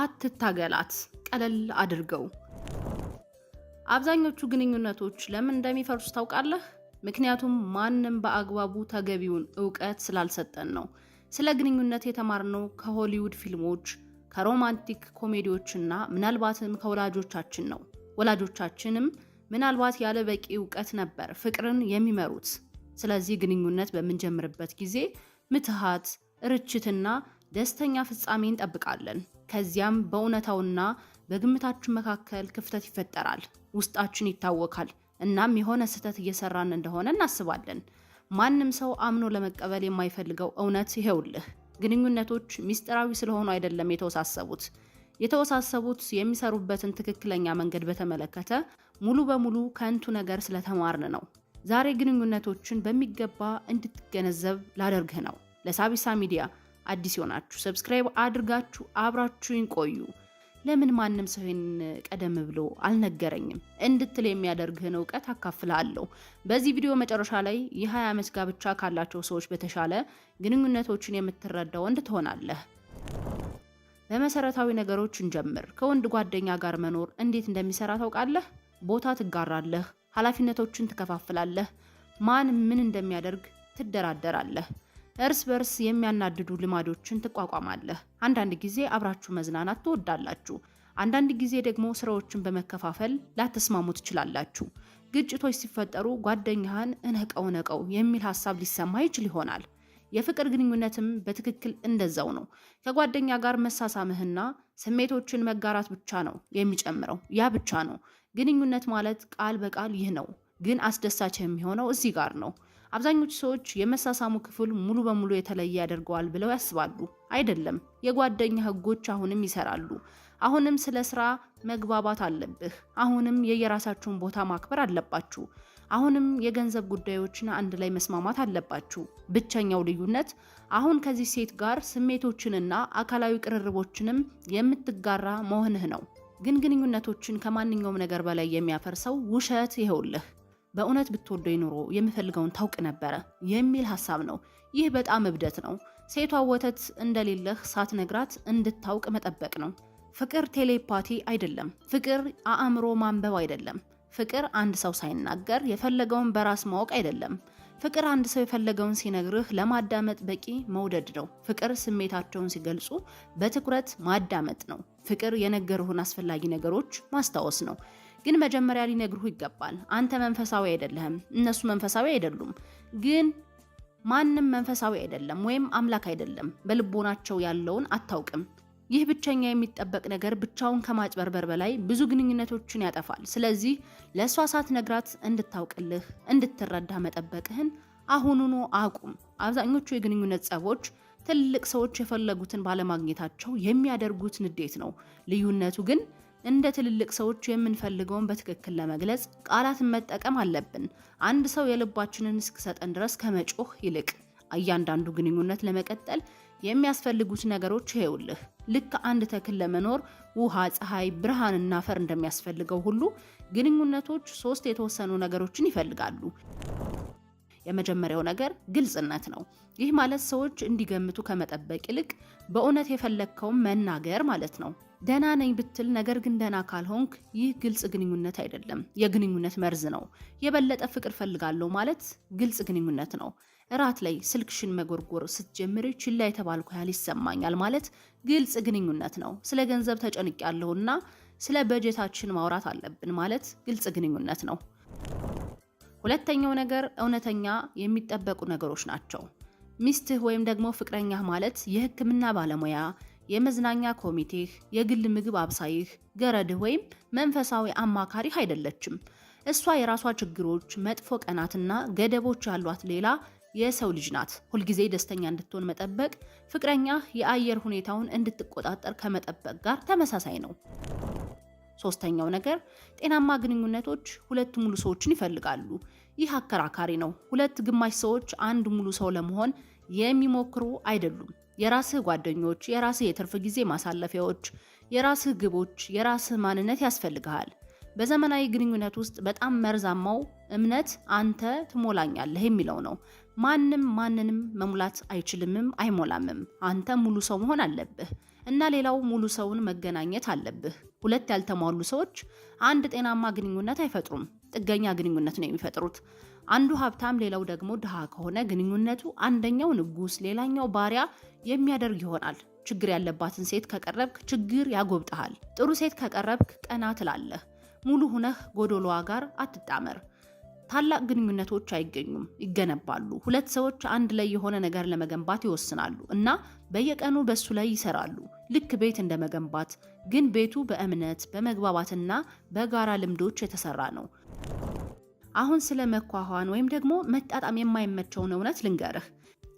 አትታገላት፣ ቀለል አድርገው። አብዛኞቹ ግንኙነቶች ለምን እንደሚፈርሱ ታውቃለህ? ምክንያቱም ማንም በአግባቡ ተገቢውን ዕውቀት ስላልሰጠን ነው። ስለ ግንኙነት የተማርነው ከሆሊውድ ፊልሞች፣ ከሮማንቲክ ኮሜዲዎችና ምናልባትም ከወላጆቻችን ነው። ወላጆቻችንም ምናልባት ያለ በቂ ዕውቀት ነበር ፍቅርን የሚመሩት። ስለዚህ ግንኙነት በምንጀምርበት ጊዜ ምትሃት፣ ርችትና ደስተኛ ፍጻሜ እንጠብቃለን። ከዚያም በእውነታውና በግምታችን መካከል ክፍተት ይፈጠራል። ውስጣችን ይታወካል። እናም የሆነ ስህተት እየሰራን እንደሆነ እናስባለን። ማንም ሰው አምኖ ለመቀበል የማይፈልገው እውነት ይሄውልህ፣ ግንኙነቶች ሚስጥራዊ ስለሆኑ አይደለም የተወሳሰቡት የሚሰሩበትን ትክክለኛ መንገድ በተመለከተ ሙሉ በሙሉ ከንቱ ነገር ስለተማርን ነው። ዛሬ ግንኙነቶችን በሚገባ እንድትገነዘብ ላደርግህ ነው። ለሳቢሳ ሚዲያ አዲስ ሆናችሁ ሰብስክራይብ አድርጋችሁ አብራችሁን ቆዩ። ለምን ማንም ሰው ይሄን ቀደም ብሎ አልነገረኝም እንድትል የሚያደርግህን ዕውቀት አካፍላለሁ። በዚህ ቪዲዮ መጨረሻ ላይ የ20 ዓመት ጋብቻ ካላቸው ሰዎች በተሻለ ግንኙነቶችን የምትረዳው እንድትሆናለህ። በመሰረታዊ ነገሮች እንጀምር። ከወንድ ጓደኛ ጋር መኖር እንዴት እንደሚሰራ ታውቃለህ? ቦታ ትጋራለህ፣ ኃላፊነቶችን ትከፋፍላለህ፣ ማን ምን እንደሚያደርግ ትደራደራለህ። እርስ በርስ የሚያናድዱ ልማዶችን ትቋቋማለህ። አንዳንድ ጊዜ አብራችሁ መዝናናት ትወዳላችሁ። አንዳንድ ጊዜ ደግሞ ስራዎችን በመከፋፈል ላተስማሙ ትችላላችሁ። ግጭቶች ሲፈጠሩ ጓደኛህን እነቀው የሚል ሀሳብ ሊሰማ ይችል ይሆናል። የፍቅር ግንኙነትም በትክክል እንደዛው ነው። ከጓደኛ ጋር መሳሳምህና ስሜቶችን መጋራት ብቻ ነው የሚጨምረው። ያ ብቻ ነው። ግንኙነት ማለት ቃል በቃል ይህ ነው፣ ግን አስደሳች የሚሆነው እዚህ ጋር ነው። አብዛኞቹ ሰዎች የመሳሳሙ ክፍል ሙሉ በሙሉ የተለየ ያደርገዋል ብለው ያስባሉ። አይደለም። የጓደኛ ህጎች አሁንም ይሰራሉ። አሁንም ስለ ስራ መግባባት አለብህ። አሁንም የየራሳችሁን ቦታ ማክበር አለባችሁ። አሁንም የገንዘብ ጉዳዮችን አንድ ላይ መስማማት አለባችሁ። ብቸኛው ልዩነት አሁን ከዚህ ሴት ጋር ስሜቶችንና አካላዊ ቅርርቦችንም የምትጋራ መሆንህ ነው። ግን ግንኙነቶችን ከማንኛውም ነገር በላይ የሚያፈርሰው ውሸት ይሄውልህ። በእውነት ብትወደኝ ኑሮ የምፈልገውን ታውቅ ነበረ የሚል ሐሳብ ነው። ይህ በጣም እብደት ነው። ሴቷ ወተት እንደሌለህ ሳትነግራት እንድታውቅ መጠበቅ ነው። ፍቅር ቴሌፓቲ አይደለም። ፍቅር አእምሮ ማንበብ አይደለም። ፍቅር አንድ ሰው ሳይናገር የፈለገውን በራስ ማወቅ አይደለም። ፍቅር አንድ ሰው የፈለገውን ሲነግርህ ለማዳመጥ በቂ መውደድ ነው። ፍቅር ስሜታቸውን ሲገልጹ በትኩረት ማዳመጥ ነው። ፍቅር የነገሩህን አስፈላጊ ነገሮች ማስታወስ ነው። ግን መጀመሪያ ሊነግሩህ ይገባል። አንተ መንፈሳዊ አይደለህም፣ እነሱ መንፈሳዊ አይደሉም። ግን ማንም መንፈሳዊ አይደለም ወይም አምላክ አይደለም። በልቦናቸው ያለውን አታውቅም። ይህ ብቸኛ የሚጠበቅ ነገር ብቻውን ከማጭበርበር በላይ ብዙ ግንኙነቶችን ያጠፋል። ስለዚህ ለእሷ ሳትነግራት እንድታውቅልህ፣ እንድትረዳ መጠበቅህን አሁኑኑ አቁም። አብዛኞቹ የግንኙነት ጸቦች ትልቅ ሰዎች የፈለጉትን ባለማግኘታቸው የሚያደርጉት ንዴት ነው። ልዩነቱ ግን እንደ ትልልቅ ሰዎች የምንፈልገውን በትክክል ለመግለጽ ቃላትን መጠቀም አለብን። አንድ ሰው የልባችንን እስኪሰጠን ድረስ ከመጮህ ይልቅ እያንዳንዱ ግንኙነት ለመቀጠል የሚያስፈልጉት ነገሮች ይሄውልህ። ልክ አንድ ተክል ለመኖር ውሃ፣ ፀሐይ፣ ብርሃንና አፈር እንደሚያስፈልገው ሁሉ ግንኙነቶች 3 የተወሰኑ ነገሮችን ይፈልጋሉ። የመጀመሪያው ነገር ግልጽነት ነው። ይህ ማለት ሰዎች እንዲገምቱ ከመጠበቅ ይልቅ በእውነት የፈለግከውን መናገር ማለት ነው። ደህና ነኝ ብትል ነገር ግን ደህና ካልሆንክ ይህ ግልጽ ግንኙነት አይደለም፣ የግንኙነት መርዝ ነው። የበለጠ ፍቅር ፈልጋለሁ ማለት ግልጽ ግንኙነት ነው። እራት ላይ ስልክሽን መጎርጎር ስትጀምሪ ችላ የተባልኩ ያህል ይሰማኛል ማለት ግልጽ ግንኙነት ነው። ስለ ገንዘብ ተጨንቄያለሁና ስለ በጀታችን ማውራት አለብን ማለት ግልጽ ግንኙነት ነው። ሁለተኛው ነገር እውነተኛ የሚጠበቁ ነገሮች ናቸው። ሚስትህ ወይም ደግሞ ፍቅረኛህ ማለት የሕክምና ባለሙያ፣ የመዝናኛ ኮሚቴህ፣ የግል ምግብ አብሳይህ፣ ገረድህ ወይም መንፈሳዊ አማካሪህ አይደለችም። እሷ የራሷ ችግሮች፣ መጥፎ ቀናትና ገደቦች ያሏት ሌላ የሰው ልጅ ናት። ሁልጊዜ ደስተኛ እንድትሆን መጠበቅ ፍቅረኛህ የአየር ሁኔታውን እንድትቆጣጠር ከመጠበቅ ጋር ተመሳሳይ ነው። ሶስተኛው ነገር ጤናማ ግንኙነቶች 2 ሙሉ ሰዎችን ይፈልጋሉ። ይህ አከራካሪ ነው። 2 ግማሽ ሰዎች አንድ ሙሉ ሰው ለመሆን የሚሞክሩ አይደሉም። የራስህ ጓደኞች፣ የራስህ የትርፍ ጊዜ ማሳለፊያዎች፣ የራስህ ግቦች፣ የራስህ ማንነት ያስፈልግሃል። በዘመናዊ ግንኙነት ውስጥ በጣም መርዛማው እምነት አንተ ትሞላኛለህ የሚለው ነው። ማንም ማንንም መሙላት አይችልምም አይሞላምም። አንተ ሙሉ ሰው መሆን አለብህ እና ሌላው ሙሉ ሰውን መገናኘት አለብህ። ሁለት ያልተሟሉ ሰዎች አንድ ጤናማ ግንኙነት አይፈጥሩም። ጥገኛ ግንኙነት ነው የሚፈጥሩት። አንዱ ሀብታም ሌላው ደግሞ ድሃ ከሆነ ግንኙነቱ አንደኛው ንጉስ ሌላኛው ባሪያ የሚያደርግ ይሆናል። ችግር ያለባትን ሴት ከቀረብክ ችግር ያጎብጥሃል። ጥሩ ሴት ከቀረብክ ቀና ትላለህ። ሙሉ ሁነህ ጎዶሎዋ ጋር አትጣመር። ታላቅ ግንኙነቶች አይገኙም፣ ይገነባሉ። ሁለት ሰዎች አንድ ላይ የሆነ ነገር ለመገንባት ይወስናሉ እና በየቀኑ በሱ ላይ ይሰራሉ። ልክ ቤት እንደመገንባት፣ ግን ቤቱ በእምነት በመግባባትና በጋራ ልምዶች የተሰራ ነው። አሁን ስለ መኳኋን ወይም ደግሞ መጣጣም የማይመቸውን እውነት ልንገርህ።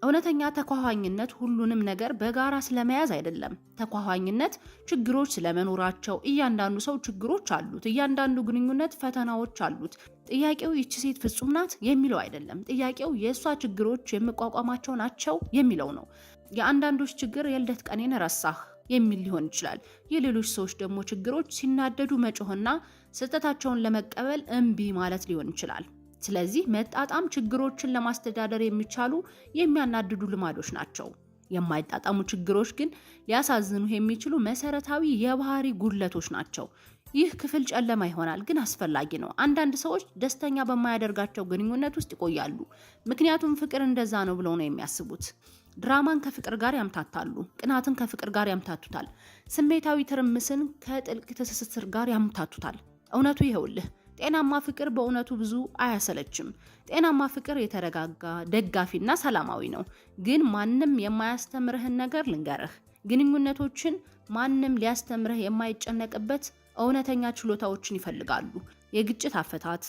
እውነተኛ ተኳኋኝነት ሁሉንም ነገር በጋራ ስለመያዝ አይደለም። ተኳኋኝነት ችግሮች ስለመኖራቸው፣ እያንዳንዱ ሰው ችግሮች አሉት፣ እያንዳንዱ ግንኙነት ፈተናዎች አሉት። ጥያቄው ይቺ ሴት ፍጹም ናት የሚለው አይደለም። ጥያቄው የእሷ ችግሮች የምቋቋማቸው ናቸው የሚለው ነው። የአንዳንዶች ችግር የልደት ቀኔን ረሳህ የሚል ሊሆን ይችላል። የሌሎች ሰዎች ደግሞ ችግሮች ሲናደዱ መጮህና ስህተታቸውን ለመቀበል እምቢ ማለት ሊሆን ይችላል። ስለዚህ መጣጣም ችግሮችን ለማስተዳደር የሚቻሉ የሚያናድዱ ልማዶች ናቸው። የማይጣጣሙ ችግሮች ግን ሊያሳዝኑ የሚችሉ መሰረታዊ የባህሪ ጉድለቶች ናቸው። ይህ ክፍል ጨለማ ይሆናል፣ ግን አስፈላጊ ነው። አንዳንድ ሰዎች ደስተኛ በማያደርጋቸው ግንኙነት ውስጥ ይቆያሉ፣ ምክንያቱም ፍቅር እንደዛ ነው ብለው ነው የሚያስቡት። ድራማን ከፍቅር ጋር ያምታታሉ፣ ቅናትን ከፍቅር ጋር ያምታቱታል፣ ስሜታዊ ትርምስን ከጥልቅ ትስስር ጋር ያምታቱታል። እውነቱ ይኸውልህ፣ ጤናማ ፍቅር በእውነቱ ብዙ አያሰለችም። ጤናማ ፍቅር የተረጋጋ ደጋፊና ሰላማዊ ነው። ግን ማንም የማያስተምርህን ነገር ልንገርህ፣ ግንኙነቶችን ማንም ሊያስተምርህ የማይጨነቅበት እውነተኛ ችሎታዎችን ይፈልጋሉ። የግጭት አፈታት፣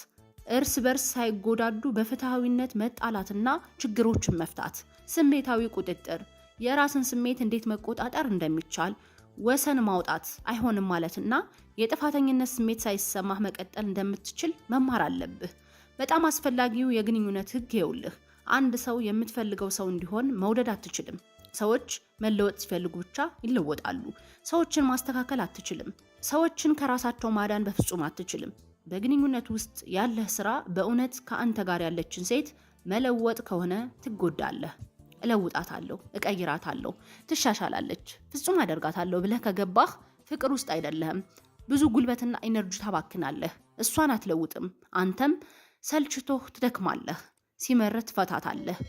እርስ በርስ ሳይጎዳዱ በፍትሃዊነት መጣላትና ችግሮችን መፍታት፣ ስሜታዊ ቁጥጥር፣ የራስን ስሜት እንዴት መቆጣጠር እንደሚቻል ወሰን ማውጣት አይሆንም ማለትና የጥፋተኝነት ስሜት ሳይሰማህ መቀጠል እንደምትችል መማር አለብህ። በጣም አስፈላጊው የግንኙነት ህግ ይኸውልህ፣ አንድ ሰው የምትፈልገው ሰው እንዲሆን መውደድ አትችልም። ሰዎች መለወጥ ሲፈልጉ ብቻ ይለወጣሉ። ሰዎችን ማስተካከል አትችልም። ሰዎችን ከራሳቸው ማዳን በፍጹም አትችልም። በግንኙነት ውስጥ ያለህ ስራ በእውነት ከአንተ ጋር ያለችን ሴት መለወጥ ከሆነ ትጎዳለህ። እለውጣታለሁ፣ እቀይራታለሁ፣ ትሻሻላለች፣ ፍጹም አደርጋታለሁ ብለህ ከገባህ ፍቅር ውስጥ አይደለህም። ብዙ ጉልበትና ኢነርጂ ታባክናለህ። እሷን አትለውጥም። አንተም ሰልችቶህ ትደክማለህ። ሲመርህ ትፈታታለህ።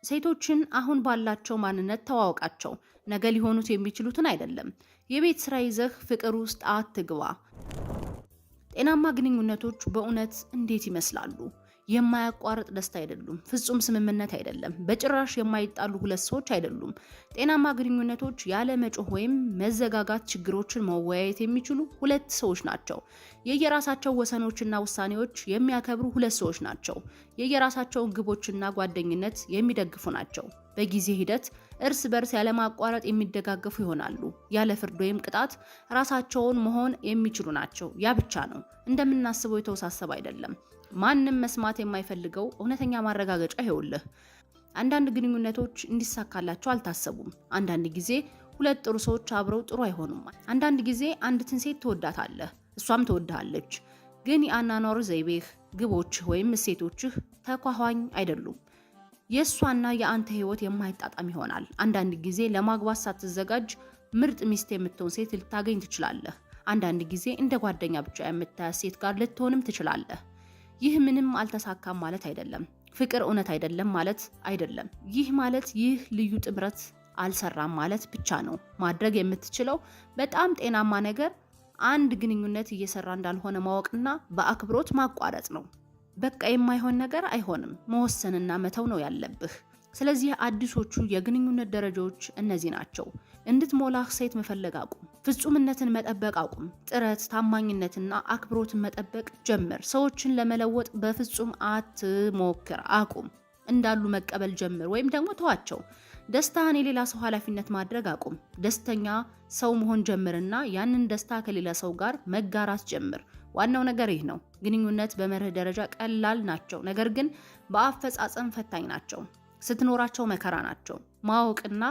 ሴቶችን አሁን ባላቸው ማንነት ተዋወቃቸው። ነገ ሊሆኑት የሚችሉትን አይደለም። የቤት ስራ ይዘህ ፍቅር ውስጥ አትግባ። ጤናማ ግንኙነቶች በእውነት እንዴት ይመስላሉ? የማያቋርጥ ደስታ አይደሉም። ፍጹም ስምምነት አይደለም። በጭራሽ የማይጣሉ ሁለት ሰዎች አይደሉም። ጤናማ ግንኙነቶች ያለ መጮህ ወይም መዘጋጋት ችግሮችን መወያየት የሚችሉ ሁለት ሰዎች ናቸው። የየራሳቸው ወሰኖችና ውሳኔዎች የሚያከብሩ ሁለት ሰዎች ናቸው። የየራሳቸውን ግቦችና ጓደኝነት የሚደግፉ ናቸው። በጊዜ ሂደት እርስ በርስ ያለማቋረጥ የሚደጋገፉ ይሆናሉ። ያለ ፍርድ ወይም ቅጣት ራሳቸውን መሆን የሚችሉ ናቸው። ያ ብቻ ነው። እንደምናስበው የተወሳሰበ አይደለም። ማንም መስማት የማይፈልገው እውነተኛ ማረጋገጫ ይኸውልህ። አንዳንድ ግንኙነቶች እንዲሳካላቸው አልታሰቡም። አንዳንድ ጊዜ ሁለት ጥሩ ሰዎች አብረው ጥሩ አይሆኑም። አንዳንድ ጊዜ አንዲትን ሴት ትወዳታለህ፣ እሷም ትወድሃለች። ግን የአኗኗር ዘይቤህ፣ ግቦችህ ወይም እሴቶችህ ተኳኋኝ አይደሉም። የእሷና የአንተ ህይወት የማይጣጣም ይሆናል። አንዳንድ ጊዜ ለማግባት ሳትዘጋጅ ምርጥ ሚስት የምትሆን ሴት ልታገኝ ትችላለህ። አንዳንድ ጊዜ እንደ ጓደኛ ብቻ የምታያት ሴት ጋር ልትሆንም ትችላለህ። ይህ ምንም አልተሳካም ማለት አይደለም። ፍቅር እውነት አይደለም ማለት አይደለም። ይህ ማለት ይህ ልዩ ጥምረት አልሰራም ማለት ብቻ ነው። ማድረግ የምትችለው በጣም ጤናማ ነገር አንድ ግንኙነት እየሰራ እንዳልሆነ ማወቅና በአክብሮት ማቋረጥ ነው። በቃ የማይሆን ነገር አይሆንም፣ መወሰንና መተው ነው ያለብህ። ስለዚህ አዲሶቹ የግንኙነት ደረጃዎች እነዚህ ናቸው። እንድትሞላህ ሴት መፈለግ አቁም። ፍጹምነትን መጠበቅ አቁም። ጥረት፣ ታማኝነትና አክብሮትን መጠበቅ ጀምር። ሰዎችን ለመለወጥ በፍጹም አትሞክር፣ አቁም። እንዳሉ መቀበል ጀምር ወይም ደግሞ ተዋቸው። ደስታን የሌላ ሰው ኃላፊነት ማድረግ አቁም። ደስተኛ ሰው መሆን ጀምርና ያንን ደስታ ከሌላ ሰው ጋር መጋራት ጀምር። ዋናው ነገር ይህ ነው። ግንኙነት በመርህ ደረጃ ቀላል ናቸው፣ ነገር ግን በአፈጻጸም ፈታኝ ናቸው። ስትኖራቸው መከራ ናቸው። ማወቅና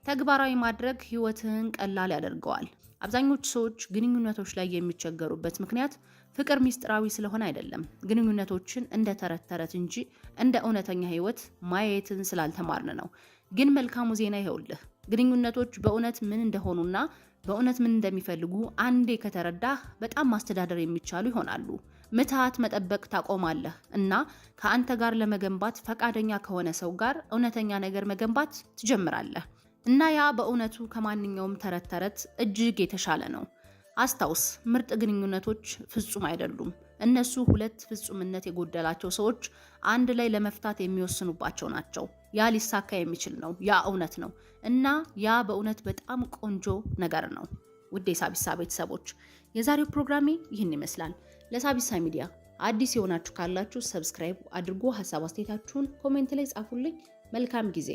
ተግባራዊ ማድረግ ህይወትህን ቀላል ያደርገዋል። አብዛኞቹ ሰዎች ግንኙነቶች ላይ የሚቸገሩበት ምክንያት ፍቅር ሚስጥራዊ ስለሆነ አይደለም፣ ግንኙነቶችን እንደ ተረት ተረት እንጂ እንደ እውነተኛ ህይወት ማየትን ስላልተማርን ነው። ግን መልካሙ ዜና ይኸውልህ፣ ግንኙነቶች በእውነት ምን እንደሆኑና በእውነት ምን እንደሚፈልጉ አንዴ ከተረዳህ በጣም ማስተዳደር የሚቻሉ ይሆናሉ። ምትሃት መጠበቅ ታቆማለህ እና ከአንተ ጋር ለመገንባት ፈቃደኛ ከሆነ ሰው ጋር እውነተኛ ነገር መገንባት ትጀምራለህ። እና ያ በእውነቱ ከማንኛውም ተረት ተረት እጅግ የተሻለ ነው። አስታውስ፣ ምርጥ ግንኙነቶች ፍጹም አይደሉም። እነሱ ሁለት ፍጹምነት የጎደላቸው ሰዎች አንድ ላይ ለመፍታት የሚወስኑባቸው ናቸው። ያ ሊሳካ የሚችል ነው። ያ እውነት ነው እና ያ በእውነት በጣም ቆንጆ ነገር ነው። ውድ የሳቢሳ ቤተሰቦች፣ የዛሬው ፕሮግራሜ ይህን ይመስላል። ለሳቢሳ ሚዲያ አዲስ የሆናችሁ ካላችሁ ሰብስክራይብ አድርጎ ሀሳብ አስተያየታችሁን ኮሜንት ላይ ጻፉልኝ። መልካም ጊዜ